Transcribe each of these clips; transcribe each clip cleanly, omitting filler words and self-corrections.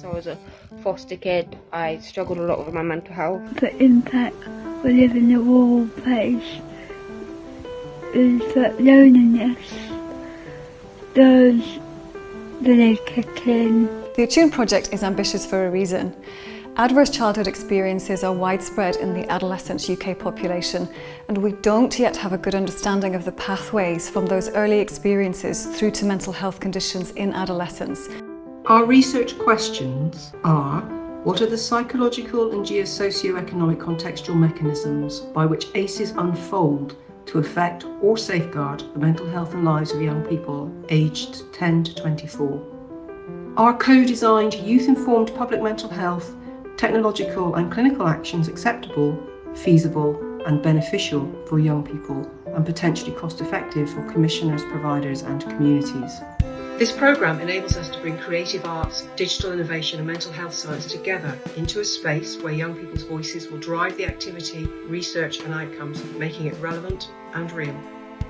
Since I was a foster kid, I struggled a lot with my mental health. The impact we live in a rural place is that loneliness does really kick in. The ATTUNE project is ambitious for a reason. Adverse childhood experiences are widespread in the adolescent UK population, and we don't yet have a good understanding of the pathways from those early experiences through to mental health conditions in adolescence. Our research questions are: what are the psychological and socio-economic contextual mechanisms by which ACEs unfold to affect or safeguard the mental health and lives of young people aged 10 to 24? Are co-designed youth-informed public mental health, technological and clinical actions acceptable, feasible and beneficial for young people and potentially cost-effective for commissioners, providers and communities? This programme enables us to bring creative arts, digital innovation and mental health science together into a space where young people's voices will drive the activity, research and outcomes, making it relevant and real.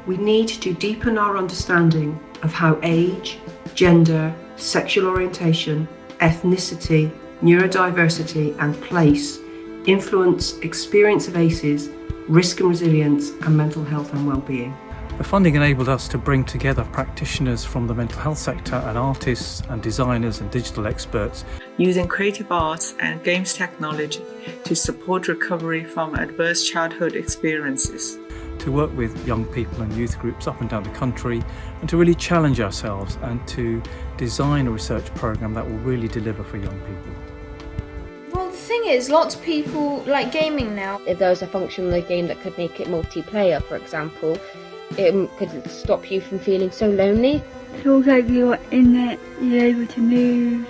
We need to deepen our understanding of how age, gender, sexual orientation, ethnicity, neurodiversity and place influence experience of ACEs, risk and resilience and mental health and well-being. The funding enabled us to bring together practitioners from the mental health sector and artists and designers and digital experts, using creative arts and games technology to support recovery from adverse childhood experiences, to work with young people and youth groups up and down the country, and to really challenge ourselves and to design a research programme that will really deliver for young people. Well, the thing is, lots of people like gaming now. If there was a function in the game that could make it multiplayer, for example, it could stop you from feeling so lonely. It feels like you're in it, you're able to move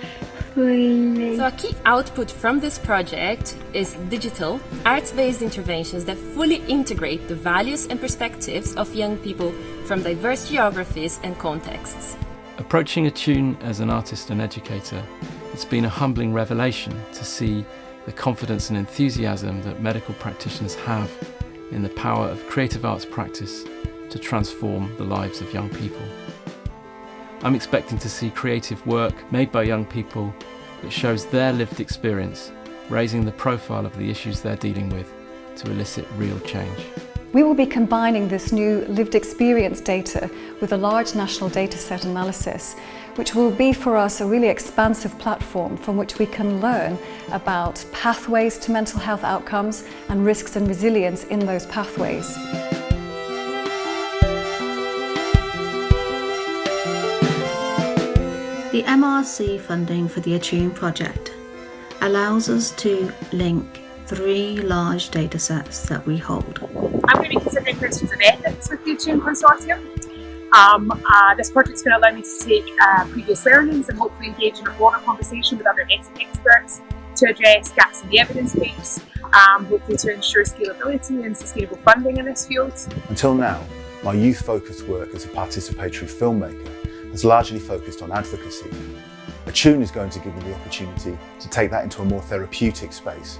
freely. So a key output from this project is digital, arts-based interventions that fully integrate the values and perspectives of young people from diverse geographies and contexts. Approaching ATTUNE as an artist and educator, it's been a humbling revelation to see the confidence and enthusiasm that medical practitioners have in the power of creative arts practice to transform the lives of young people. I'm expecting to see creative work made by young people that shows their lived experience, raising the profile of the issues they're dealing with to elicit real change. We will be combining this new lived experience data with a large national data set analysis, which will be for us a really expansive platform from which we can learn about pathways to mental health outcomes and risks and resilience in those pathways. The MRC funding for the ATTUNE project allows us to link 3 large data sets that we hold. I'm going to be considering questions of ethics with the ATTUNE consortium. This project is going to allow me to take previous learnings and hopefully engage in a broader conversation with other ethics experts to address gaps in the evidence base, hopefully to ensure scalability and sustainable funding in this field. Until now, my youth-focused work as a participatory filmmaker has largely focused on advocacy. ATTUNE is going to give me the opportunity to take that into a more therapeutic space.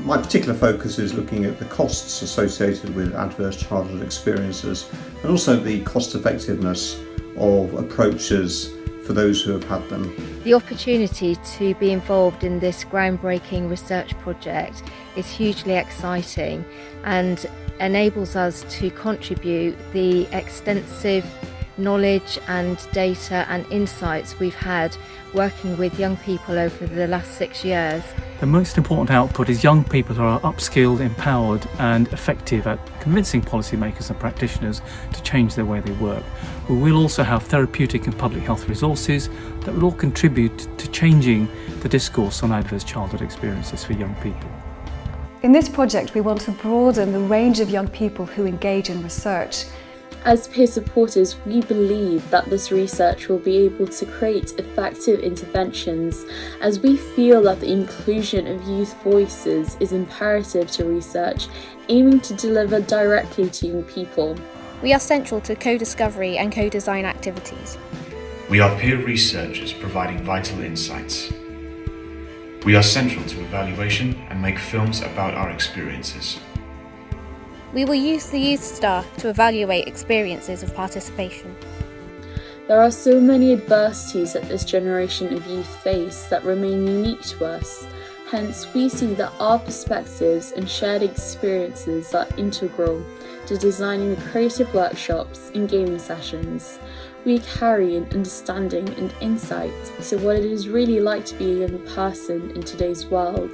My particular focus is looking at the costs associated with adverse childhood experiences and also the cost effectiveness of approaches for those who have had them. The opportunity to be involved in this groundbreaking research project is hugely exciting and enables us to contribute the extensive knowledge and data and insights we've had working with young people over the last 6 years. The most important output is young people who are upskilled, empowered and effective at convincing policymakers and practitioners to change the way they work. We will also have therapeutic and public health resources that will all contribute to changing the discourse on adverse childhood experiences for young people. In this project, we want to broaden the range of young people who engage in research. As peer supporters, we believe that this research will be able to create effective interventions, as we feel that the inclusion of youth voices is imperative to research, aiming to deliver directly to young people. We are central to co-discovery and co-design activities. We are peer researchers providing vital insights. We are central to evaluation and make films about our experiences. We will use the Youth Star to evaluate experiences of participation. There are so many adversities that this generation of youth face that remain unique to us. Hence, we see that our perspectives and shared experiences are integral to designing the creative workshops and gaming sessions. We carry an understanding and insight to what it is really like to be a young person in today's world.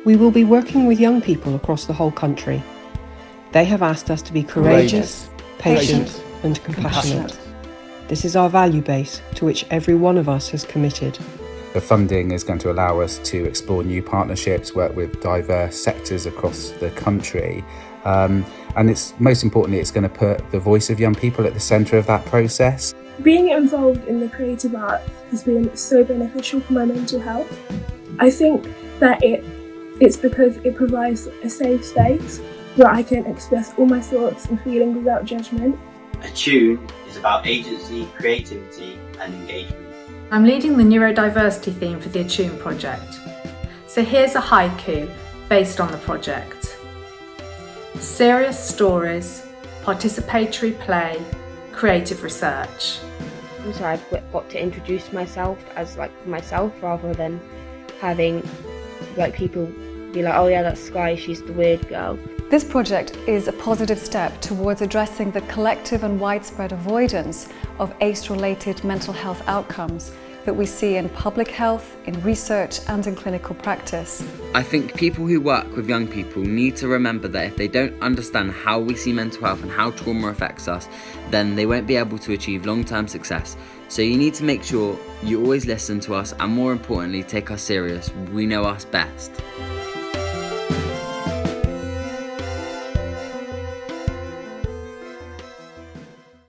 We will be working with young people across the whole country. They have asked us to be courageous, patient, and compassionate. This is our value base to which every one of us has committed. The funding is going to allow us to explore new partnerships, work with diverse sectors across the country. And it's most importantly, it's going to put the voice of young people at the centre of that process. Being involved in the creative arts has been so beneficial for my mental health. I think that it's because it provides a safe space where I can express all my thoughts and feelings without judgment. ATTUNE is about agency, creativity and engagement. I'm leading the neurodiversity theme for the ATTUNE project. So here's a haiku based on the project. Serious stories, participatory play, creative research. So I've got to introduce myself as myself rather than having people be like, oh yeah, that's Sky, she's the weird girl. This project is a positive step towards addressing the collective and widespread avoidance of ACE-related mental health outcomes that we see in public health, in research and in clinical practice. I think people who work with young people need to remember that if they don't understand how we see mental health and how trauma affects us, then they won't be able to achieve long-term success. So you need to make sure you always listen to us and more importantly, take us serious. We know us best.